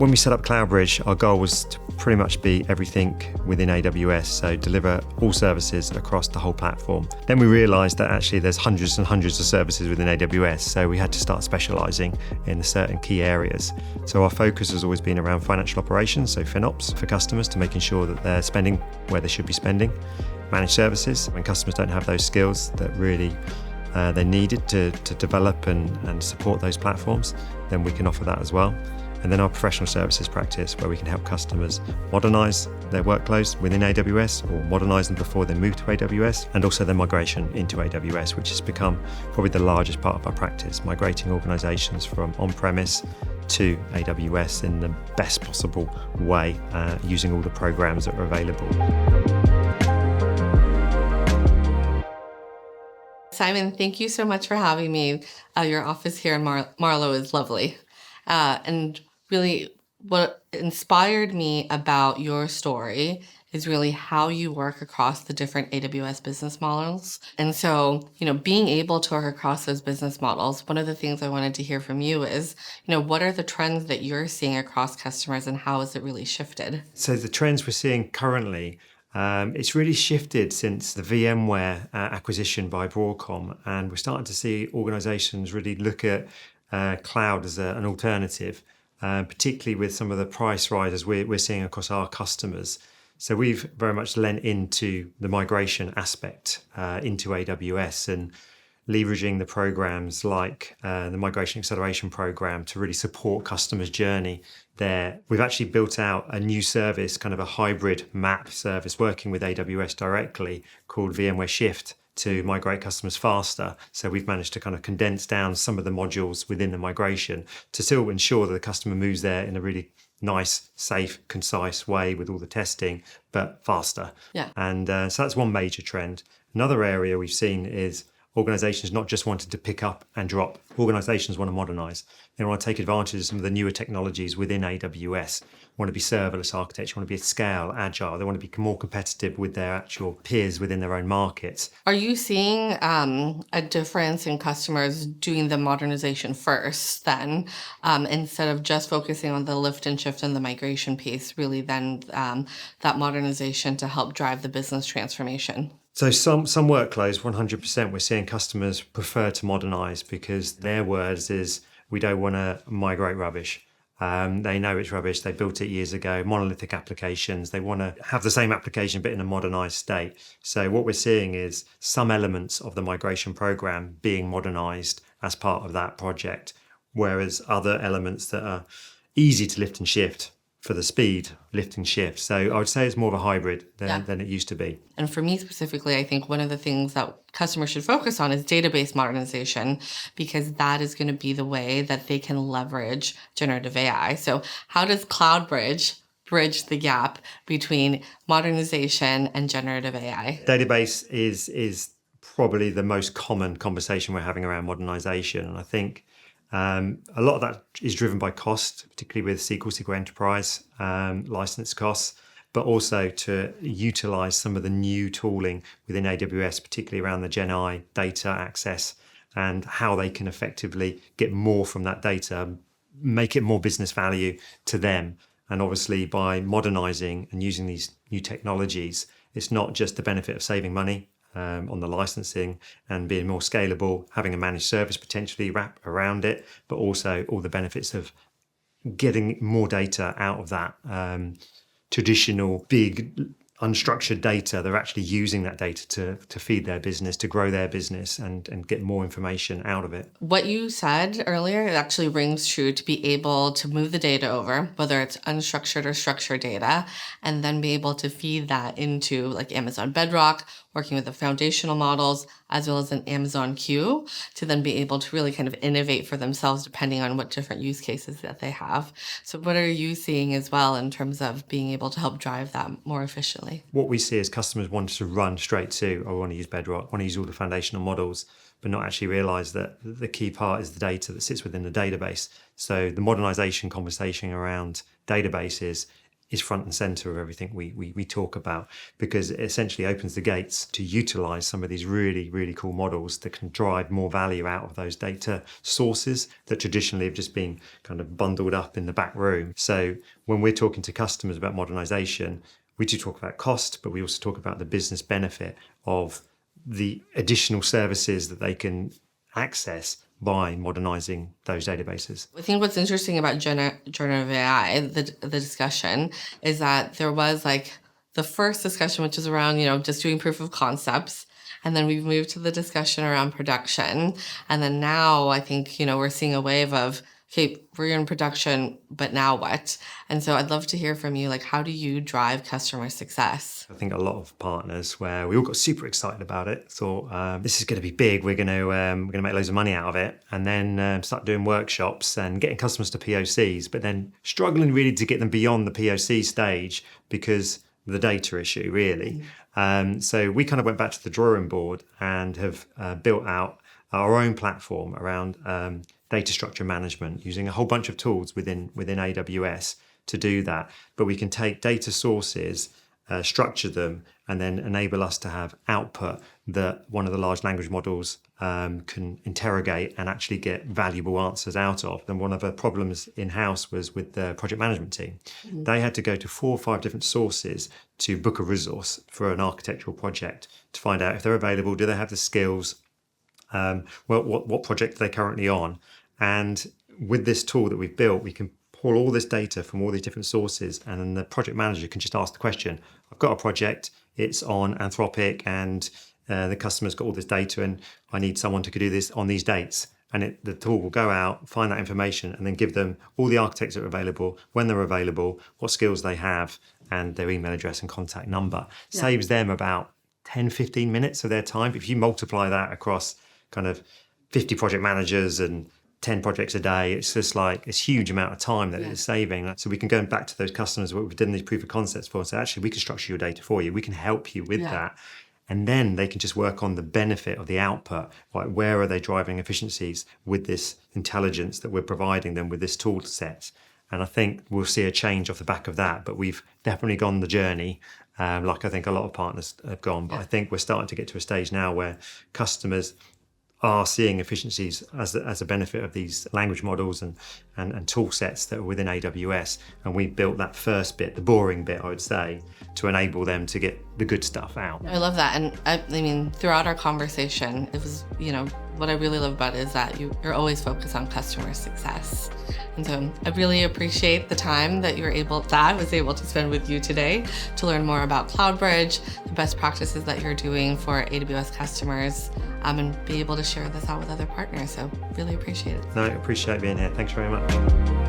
When we set up CloudBridge, our goal was to pretty much be everything within AWS, so deliver all services across the whole platform. Then we realized that actually there's hundreds and hundreds of services within AWS, so we had to start specializing in certain key areas. So our focus has always been around financial operations, so FinOps for customers, to making sure that they're spending where they should be spending. Managed services, when customers don't have those skills that really they needed to develop and support those platforms, then we can offer that as well. And then our professional services practice, where we can help customers modernize their workloads within AWS or modernize them before they move to AWS, and also their migration into AWS, which has become probably the largest part of our practice, migrating organizations from on-premise to AWS in the best possible way, using all the programs that are available. Simon, thank you so much for having me. Your office here in Marlow is lovely. And really what inspired me about your story is really how you work across the different AWS business models. And so, being able to work across those business models, one of the things I wanted to hear from you is, what are the trends that you're seeing across customers and how has it really shifted? So the trends we're seeing currently, it's really shifted since the VMware acquisition by Broadcom, and we're starting to see organizations really look at cloud as an alternative, particularly with some of the price rises we're seeing across our customers. So we've very much lent into the migration aspect into AWS and leveraging the programs like the Migration Acceleration Program to really support customers' journey there. We've actually built out a new service, kind of a hybrid map service working with AWS directly called VMware Shift to migrate customers faster. So we've managed to kind of condense down some of the modules within the migration to still ensure that the customer moves there in a really nice, safe, concise way with all the testing, but faster. Yeah. And so that's one major trend. Another area we've seen is organizations not just wanting to pick up and drop. Organizations want to modernize. They want to take advantage of some of the newer technologies within AWS. Want to be serverless architecture, want to be at scale, agile. They want to be more competitive with their actual peers within their own markets. Are you seeing a difference in customers doing the modernization first then, instead of just focusing on the lift and shift and the migration piece, really then that modernization to help drive the business transformation? So some workloads, 100%, we're seeing customers prefer to modernize because their words is, we don't want to migrate rubbish. They know it's rubbish. They built it years ago, monolithic applications. They want to have the same application, but in a modernized state. So what we're seeing is some elements of the migration program being modernized as part of that project, whereas other elements that are easy to lift and shift for the speed, lift and shift. So I would say it's more of a hybrid than it used to be. And for me specifically, I think one of the things that customers should focus on is database modernization, because that is going to be the way that they can leverage generative AI. So how does CloudBridge bridge the gap between modernization and generative AI? Database is probably the most common conversation we're having around modernization. And I think a lot of that is driven by cost, particularly with SQL Enterprise license costs, but also to utilize some of the new tooling within AWS, particularly around the Gen I data access and how they can effectively get more from that data, make it more business value to them. And obviously by modernizing and using these new technologies, it's not just the benefit of saving money on the licensing and being more scalable, having a managed service potentially wrap around it, but also all the benefits of getting more data out of that traditional big unstructured data. They're actually using that data to feed their business, to grow their business and get more information out of it. What you said earlier, it actually rings true, to be able to move the data over, whether it's unstructured or structured data, and then be able to feed that into like Amazon Bedrock, working with the foundational models, as well as an Amazon Q, to then be able to really kind of innovate for themselves depending on what different use cases that they have. So what are you seeing as well in terms of being able to help drive that more efficiently? What we see is customers want to run straight to, I want to use Bedrock, I want to use all the foundational models, but not actually realize that the key part is the data that sits within the database. So the modernization conversation around databases is front and center of everything we talk about, because it essentially opens the gates to utilize some of these really, really cool models that can drive more value out of those data sources that traditionally have just been kind of bundled up in the back room. So when we're talking to customers about modernization, we do talk about cost, but we also talk about the business benefit of the additional services that they can access by modernizing those databases. I think what's interesting about generative AI, the discussion, is that there was like the first discussion, which is around, just doing proof of concepts. And then we've moved to the discussion around production. And then now I think, we're seeing a wave of, okay, we're in production, but now what? And so I'd love to hear from you, like, how do you drive customer success? I think a lot of partners where we all got super excited about it, thought this is going to be big. We're going to make loads of money out of it, and then start doing workshops and getting customers to POCs, but then struggling really to get them beyond the POC stage because of the data issue, really. So we kind of went back to the drawing board and have built out our own platform around data structure management, using a whole bunch of tools within AWS to do that. But we can take data sources, structure them, and then enable us to have output that one of the large language models can interrogate and actually get valuable answers out of. And one of the problems in-house was with the project management team. They had to go to 4 or 5 different sources to book a resource for an architectural project to find out if they're available, do they have the skills, what project are they currently on. And with this tool that we've built, we can pull all this data from all these different sources, and then the project manager can just ask the question, I've got a project, it's on Anthropic, and the customer's got all this data, and I need someone to do this on these dates. And the tool will go out, find that information, and then give them all the architects that are available, when they're available, what skills they have, and their email address and contact number. Yeah. Saves them about 10, 15 minutes of their time. If you multiply that across kind of 50 project managers and 10 projects a day, it's just like this huge amount of time that it's saving. So we can go back to those customers what we've done these proof of concepts for and say, actually, we can structure your data for you. We can help you with that. And then they can just work on the benefit of the output. Like, where are they driving efficiencies with this intelligence that we're providing them with this tool set? And I think we'll see a change off the back of that. But we've definitely gone the journey, like I think a lot of partners have gone. But I think we're starting to get to a stage now where customers are seeing efficiencies as a benefit of these language models and tool sets that are within AWS. And we built that first bit, the boring bit, I would say, to enable them to get the good stuff out. I love that. And I mean, throughout our conversation, it was, what I really love about it is that you're always focused on customer success. And so I really appreciate the time that I was able to spend with you today to learn more about CloudBridge, the best practices that you're doing for AWS customers, and be able to share this out with other partners. So really appreciate it. No, I appreciate being here. Thanks very much.